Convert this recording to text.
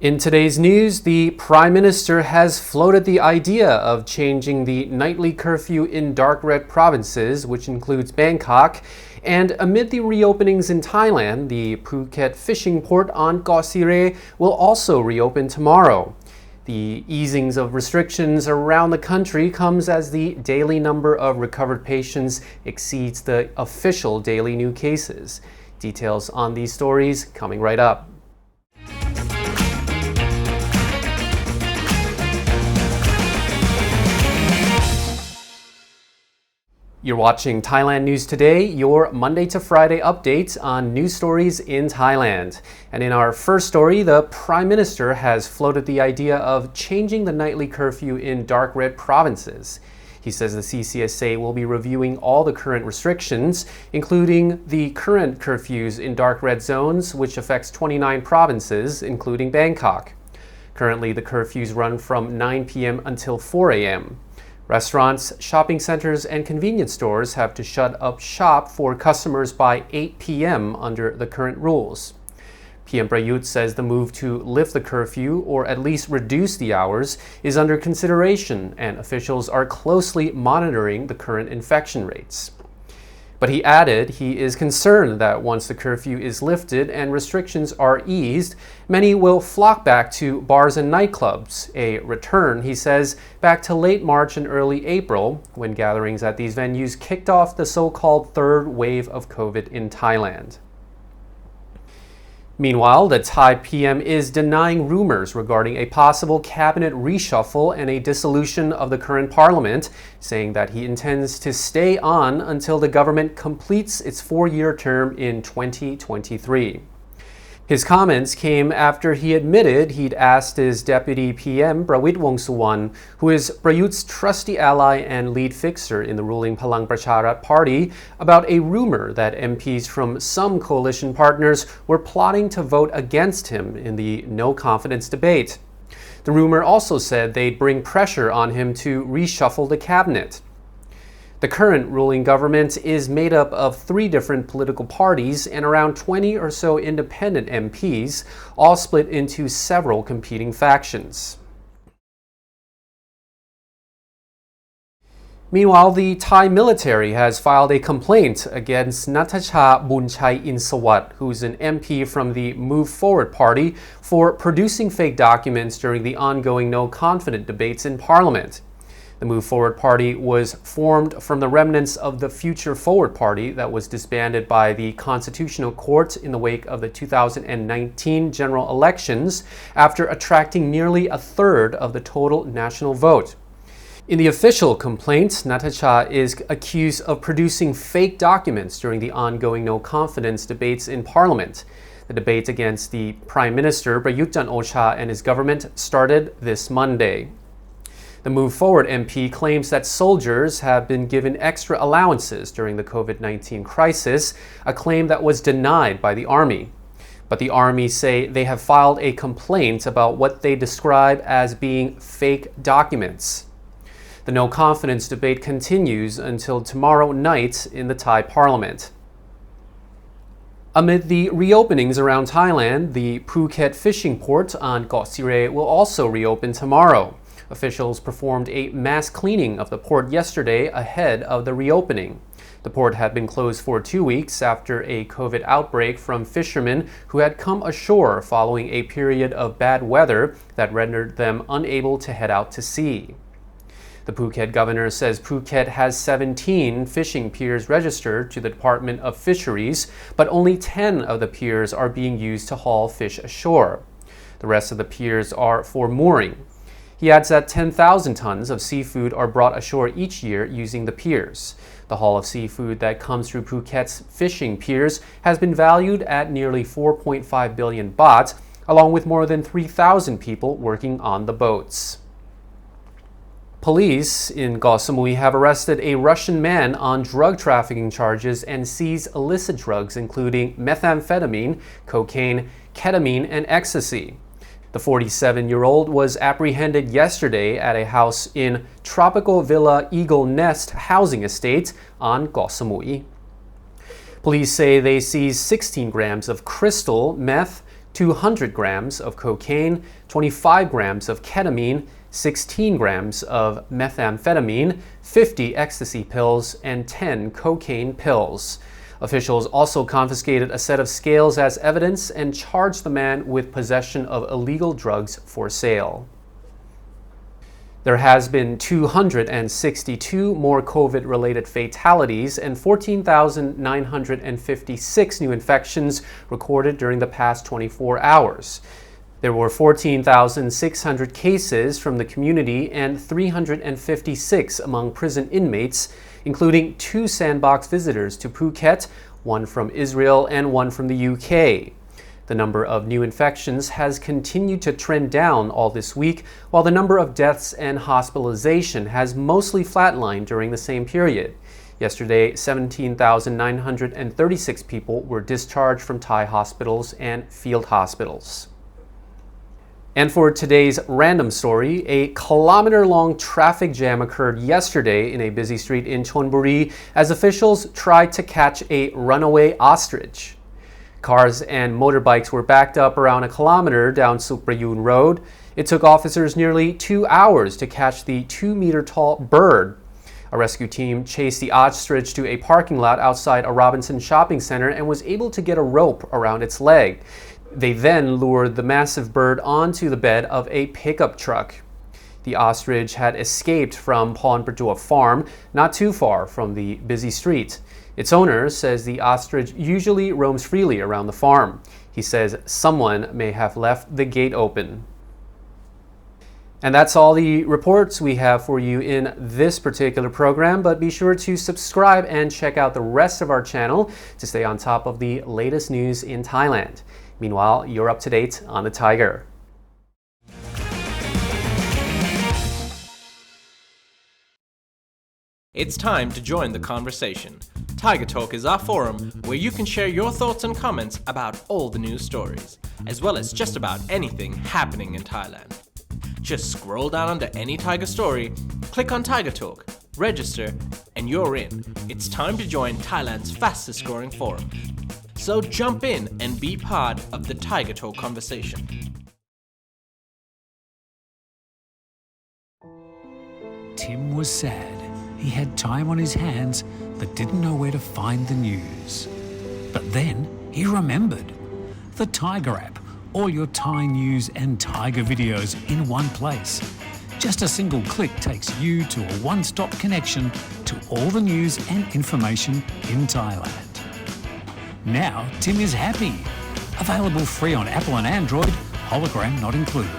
In today's news, the Prime Minister has floated the idea of changing the nightly curfew in dark red provinces, which includes Bangkok. And amid the reopenings in Thailand, the Phuket fishing port on Koh Samui will also reopen tomorrow. The easings of restrictions around the country comes as the daily number of recovered patients exceeds the official daily new cases. Details on these stories coming right up. You're watching Thailand News Today, your Monday to Friday updates on news stories in Thailand. And in our first story, the Prime Minister has floated the idea of changing the nightly curfew in dark red provinces. He says the CCSA will be reviewing all the current restrictions, including the current curfews in dark red zones, which affects 29 provinces, including Bangkok. Currently, the curfews run from 9 p.m. until 4 a.m. Restaurants, shopping centers, and convenience stores have to shut up shop for customers by 8 p.m. under the current rules. PM Prayut says the move to lift the curfew, or at least reduce the hours, is under consideration, and officials are closely monitoring the current infection rates. But he added he is concerned that once the curfew is lifted and restrictions are eased, many will flock back to bars and nightclubs, a return, he says, back to late March and early April, when gatherings at these venues kicked off the so-called third wave of COVID in Thailand. Meanwhile, the Thai PM is denying rumors regarding a possible cabinet reshuffle and a dissolution of the current parliament, saying that he intends to stay on until the government completes its four-year term in 2023. His comments came after he admitted he'd asked his deputy PM Prayut Chan-o-cha, who is Prayut's trusty ally and lead fixer in the ruling Palang Pracharat party, about a rumor that MPs from some coalition partners were plotting to vote against him in the no-confidence debate. The rumor also said they'd bring pressure on him to reshuffle the cabinet. The current ruling government is made up of 3 different political parties and around 20 or so independent MPs, all split into several competing factions. Meanwhile, the Thai military has filed a complaint against Natasha Bunchai Insawat, who's an MP from the Move Forward party, for producing fake documents during the ongoing no-confidence debates in Parliament. The Move Forward Party was formed from the remnants of the Future Forward Party that was disbanded by the Constitutional Court in the wake of the 2019 general elections after attracting nearly a third of the total national vote. In the official complaint, Natasha is accused of producing fake documents during the ongoing no-confidence debates in Parliament. The debate against the Prime Minister Prayut Chan-o-cha and his government started this Monday. The Move Forward MP claims that soldiers have been given extra allowances during the COVID-19 crisis, a claim that was denied by the Army. But the Army say they have filed a complaint about what they describe as being fake documents. The no-confidence debate continues until tomorrow night in the Thai Parliament. Amid the reopenings around Thailand, the Phuket fishing port on Koh Samui will also reopen tomorrow. Officials performed a mass cleaning of the port yesterday ahead of the reopening. The port had been closed for 2 weeks after a COVID outbreak from fishermen who had come ashore following a period of bad weather that rendered them unable to head out to sea. The Phuket governor says Phuket has 17 fishing piers registered to the Department of Fisheries, but only 10 of the piers are being used to haul fish ashore. The rest of the piers are for mooring. He adds that 10,000 tons of seafood are brought ashore each year using the piers. The haul of seafood that comes through Phuket's fishing piers has been valued at nearly 4.5 billion baht, along with more than 3,000 people working on the boats. Police in Koh Samui have arrested a Russian man on drug trafficking charges and seized illicit drugs including methamphetamine, cocaine, ketamine, and ecstasy. The 47-year-old was apprehended yesterday at a house in Tropical Villa Eagle Nest housing estate on Koh Samui. Police say they seized 16 grams of crystal, meth, 200 grams of cocaine, 25 grams of ketamine, 16 grams of methamphetamine, 50 ecstasy pills, and 10 cocaine pills. Officials also confiscated a set of scales as evidence and charged the man with possession of illegal drugs for sale. There has been 262 more COVID-related fatalities and 14,956 new infections recorded during the past 24 hours. There were 14,600 cases from the community and 356 among prison inmates, including 2 Sandbox visitors to Phuket, one from Israel and one from the UK. The number of new infections has continued to trend down all this week, while the number of deaths and hospitalization has mostly flatlined during the same period. Yesterday, 17,936 people were discharged from Thai hospitals and field hospitals. And for today's random story, a kilometer-long traffic jam occurred yesterday in a busy street in Chonburi as officials tried to catch a runaway ostrich. Cars and motorbikes were backed up around a kilometer down Suprayun Road. It took officers nearly 2 hours to catch the 2-meter-tall bird. A rescue team chased the ostrich to a parking lot outside a Robinson shopping center and was able to get a rope around its leg. They then lured the massive bird onto the bed of a pickup truck. The ostrich had escaped from Pawn Prachuap Farm, not too far from the busy street. Its owner says the ostrich usually roams freely around the farm. He says someone may have left the gate open. And that's all the reports we have for you in this particular program, but be sure to subscribe and check out the rest of our channel to stay on top of the latest news in Thailand. Meanwhile, you're up to date on the Thaiger. It's time to join the conversation. Thaiger Talk is our forum where you can share your thoughts and comments about all the news stories, as well as just about anything happening in Thailand. Just scroll down under any Thaiger story, click on Thaiger Talk, register, and you're in. It's time to join Thailand's fastest scoring forum. So jump in and be part of the Thaiger Talk conversation. Tim was sad. He had time on his hands, but didn't know where to find the news. But then he remembered. The Thaiger app, all your Thai news and Thaiger videos in one place. Just a single click takes you to a one-stop connection to all the news and information in Thailand. Now Tim is happy. Available free on Apple and Android, hologram not included.